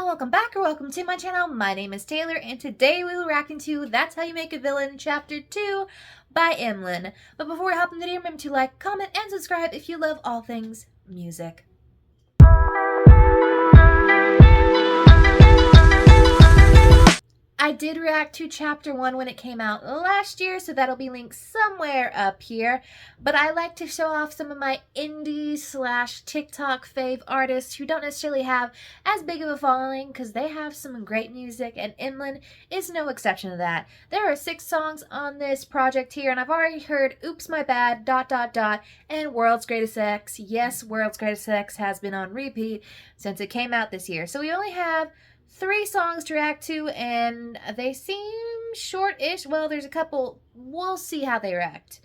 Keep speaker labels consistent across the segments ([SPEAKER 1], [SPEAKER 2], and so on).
[SPEAKER 1] Hello, welcome back or welcome to my channel. My name is Taylor and today we will be reacting to That's How You Make a Villain Chapter 2 by Emlyn. But before we hop into the video, remember to like, comment, and subscribe if you love all things music. I did react to Chapter 1 when it came out last year, so that'll be linked somewhere up here. But I like to show off some of my indie/TikTok fave artists who don't necessarily have as big of a following because they have some great music, and Emlyn is no exception to that. There are 6 songs on this project here, and I've already heard Oops My Bad, ... and World's Greatest Sex. Yes, World's Greatest Sex has been on repeat since it came out this year. So we only have 3 songs to react to, and they seem short-ish. Well, there's a couple. We'll see how they react.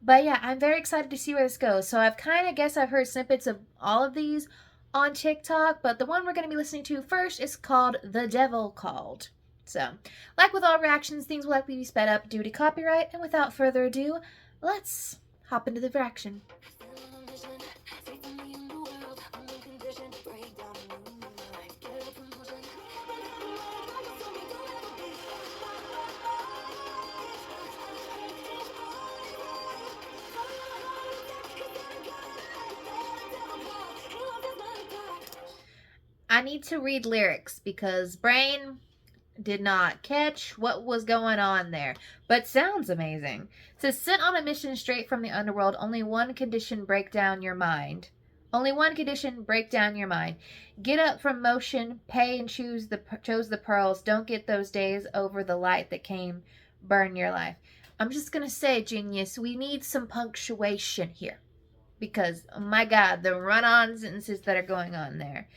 [SPEAKER 1] But yeah, I'm very excited to see where this goes. So I've heard snippets of all of these on TikTok, but the one we're going to be listening to first is called The Devil Called. So, like with all reactions, things will likely be sped up due to copyright, and without further ado, let's hop into the reaction. I need to read lyrics because brain did not catch what was going on there, but sounds amazing. It says, sent on a mission straight from the underworld, only one condition, break down your mind. Only one condition, break down your mind. Get up from motion, pay and chose the pearls. Don't get those days over the light that came, burn your life. I'm just going to say, genius, we need some punctuation here because, oh my God, the run-on sentences that are going on there.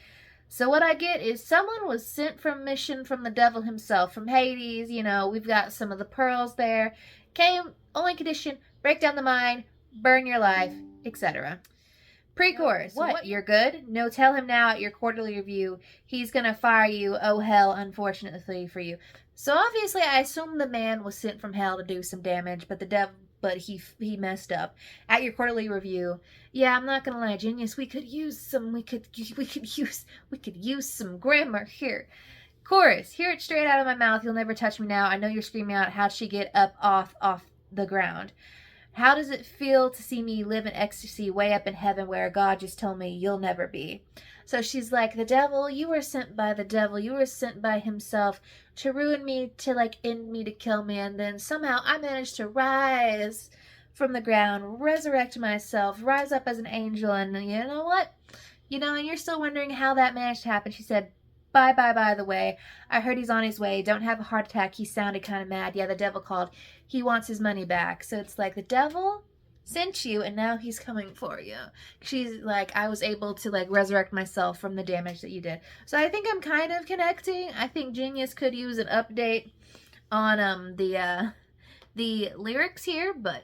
[SPEAKER 1] So what I get is someone was sent from mission from the devil himself, from Hades. You know, we've got some of the pearls there. Came, only condition, break down the mind, burn your life, etc. Pre-chorus. What? You're good? No, tell him now at your quarterly review. He's gonna fire you. Oh hell, unfortunately for you. So obviously I assume the man was sent from hell to do some damage, but he messed up. At your quarterly review. Yeah, I'm not gonna lie, genius, we could use some grammar here. Chorus. Hear it straight out of my mouth. You'll never touch me now. I know you're screaming out, how'd she get up off the ground? How does it feel to see me live in ecstasy way up in heaven where God just told me you'll never be? So she's like, the devil, you were sent by the devil. You were sent by himself to ruin me, to end me, to kill me. And then somehow I managed to rise from the ground, resurrect myself, rise up as an angel. And you know what? You know, and you're still wondering how that managed to happen. She said, bye, by the way. I heard he's on his way. Don't have a heart attack. He sounded kind of mad. Yeah, the devil called. He wants his money back. So it's like the devil sent you and now he's coming for you. She's like, I was able to resurrect myself from the damage that you did. So I think I'm kind of connecting. I think Genius could use an update on the lyrics here, but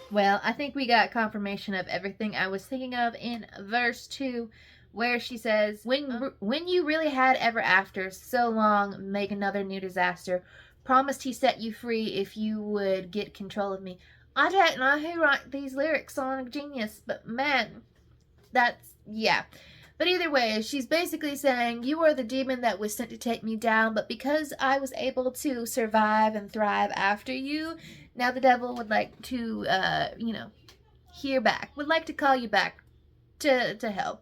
[SPEAKER 1] well, I think we got confirmation of everything I was thinking of in verse 2, where she says, when you really had ever after, so long, make another new disaster. Promised he set you free if you would get control of me. I don't know who wrote these lyrics on Genius, but man, that's, yeah. But either way, she's basically saying, you are the demon that was sent to take me down, but because I was able to survive and thrive after you, now the devil would like to, hear back. Would like to call you back to hell.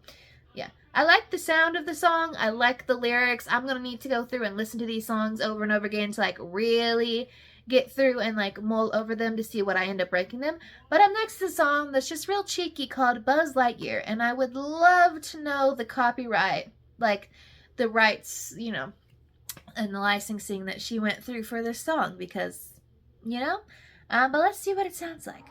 [SPEAKER 1] Yeah. I like the sound of the song. I like the lyrics. I'm going to need to go through and listen to these songs over and over again to, really get through and, mull over them to see what I end up ranking them. But up next is a song that's just real cheeky called Buzz Lightyear. And I would love to know the copyright, the rights, and the licensing that she went through for this song because, but let's see what it sounds like.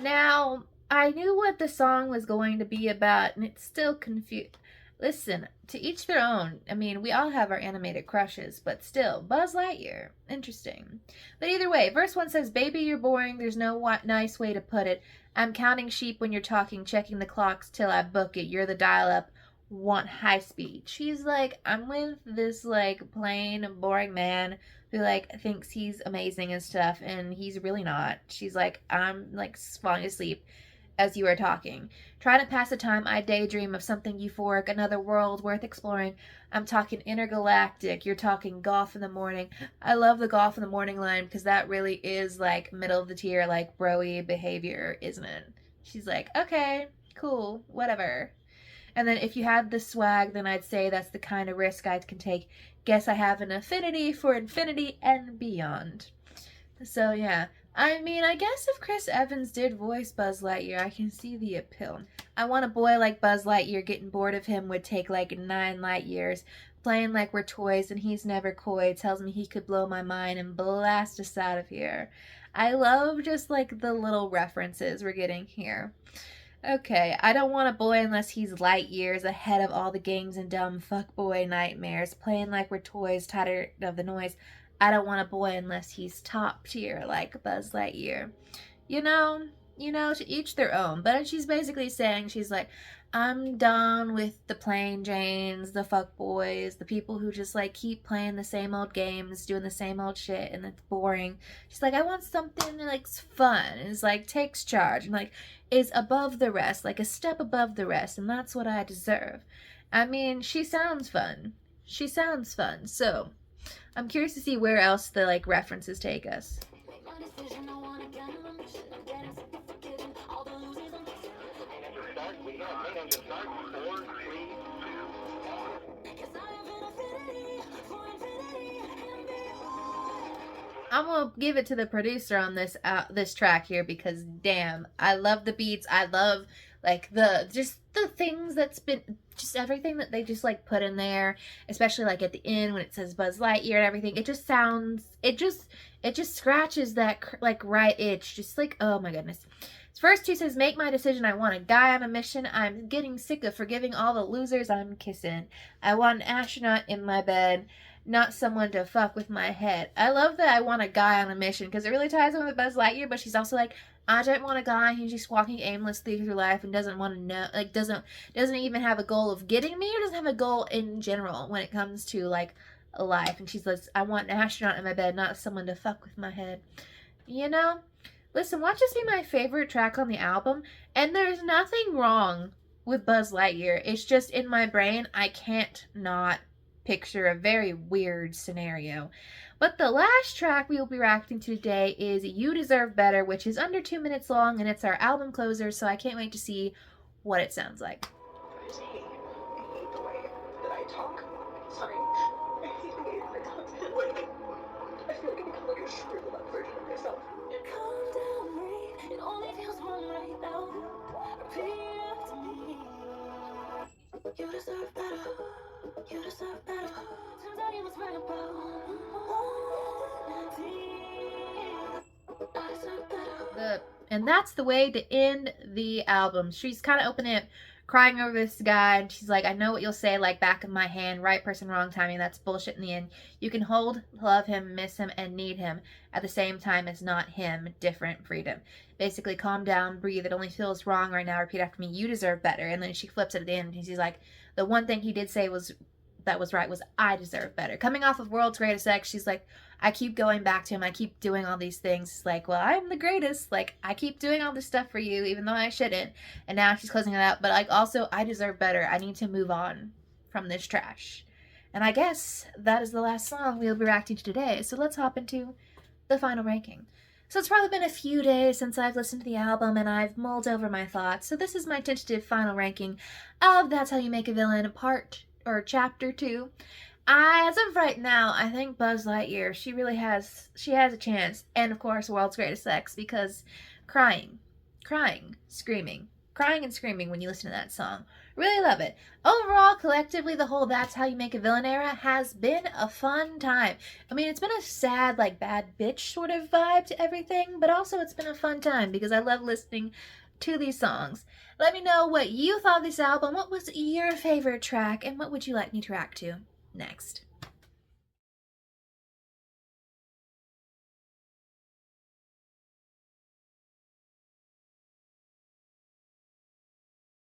[SPEAKER 1] Now, I knew what the song was going to be about, and it's still confused. Listen, to each their own. I mean, we all have our animated crushes, but still, Buzz Lightyear. Interesting. But either way, verse 1 says, Baby, you're boring. There's no nice way to put it. I'm counting sheep when you're talking, checking the clocks till I book it. You're the dial up. Want high speed. She's like, I'm with this, like, plain, boring man who, like, thinks he's amazing and stuff, and he's really not. She's like, I'm, like, falling asleep as you are talking. Trying to pass the time, I daydream of something euphoric, another world worth exploring. I'm talking intergalactic. You're talking golf in the morning. I love the golf in the morning line because that really is like middle of the tier, like bro-y behavior, isn't it? She's like, okay, cool, whatever. And then if you had the swag, then I'd say that's the kind of risk I can take. Guess I have an affinity for infinity and beyond. So yeah, I mean, I guess if Chris Evans did voice Buzz Lightyear, I can see the appeal. I want a boy like Buzz Lightyear. Getting bored of him would take like 9 light years. Playing like we're toys and he's never coy. Tells me he could blow my mind and blast us out of here. I love just like the little references we're getting here. Okay, I don't want a boy unless he's light years ahead of all the games and dumb fuckboy nightmares. Playing like we're toys, tired of the noise. I don't want a boy unless he's top tier like Buzz Lightyear. You know, to each their own. But she's basically saying, she's like, I'm done with the plain Janes, the fuckboys, the people who just like keep playing the same old games, doing the same old shit, and it's boring. She's like, I want something that like's fun, is like takes charge, and like is above the rest, like a step above the rest, and that's what I deserve. I mean, she sounds fun. She sounds fun. So I'm curious to see where else the like references take us. I'm gonna give it to the producer on this track here because damn, I love the beats. I love like the things that's been just everything that they just like put in there, especially like at the end when it says Buzz Lightyear and everything. It just sounds it just scratches that like right itch. Just like, oh my goodness. Verse 2 says, make my decision. I want a guy on a mission. I'm getting sick of forgiving all the losers I'm kissing. I want an astronaut in my bed, not someone to fuck with my head. I love that I want a guy on a mission because it really ties in with Buzz Lightyear, but she's also like, I don't want a guy who's just walking aimlessly through life and doesn't want to know, like doesn't even have a goal of getting me or doesn't have a goal in general when it comes to like a life. And she's like, I want an astronaut in my bed, not someone to fuck with my head. You know? Listen, watch this be my favorite track on the album, and there's nothing wrong with Buzz Lightyear. It's just in my brain, I can't not picture a very weird scenario. But the last track we will be reacting to today is You Deserve Better, which is under 2 minutes long, and it's our album closer, so I can't wait to see what it sounds like.
[SPEAKER 2] I hate the way that I talk. Sorry. I hate the way that I talk. I feel like I become like a shriveled up version of myself. Calm down, breathe. It only feels wrong right now. Repeat after me. You deserve better. You deserve better. Turns out you was right about one thing. I deserve better.
[SPEAKER 1] And that's the way to end the album. She's kind of opening it, crying over this guy, and she's like, I know what you'll say, like back of my hand, right person, wrong timing, that's bullshit in the end. You can hold, love him, miss him, and need him at the same time as not him, different freedom. Basically, calm down, breathe, it only feels wrong right now, repeat after me, you deserve better. And then she flips it at the end, and she's like, the one thing he did say that was right was I deserve better. Coming off of World's Greatest Sex, she's like, I keep going back to him. I keep doing all these things. It's like, well, I'm the greatest. Like, I keep doing all this stuff for you, even though I shouldn't. And now she's closing it out. But, like, also, I deserve better. I need to move on from this trash. And I guess that is the last song we'll be reacting to today. So let's hop into the final ranking. So it's probably been a few days since I've listened to the album and I've mulled over my thoughts. So this is my tentative final ranking of That's How You Make a Villain Chapter 2. As of right now, I think Buzz Lightyear, she has a chance. And of course, World's Greatest Sex, because crying, screaming, crying and screaming when you listen to that song Really love it. Overall, collectively, the whole That's How You Make a Villain era has been a fun time. I mean, it's been a sad, like, bad bitch sort of vibe to everything, but also it's been a fun time because I love listening to these songs. Let me know what you thought of this album, what was your favorite track, and what would you like me to react to next.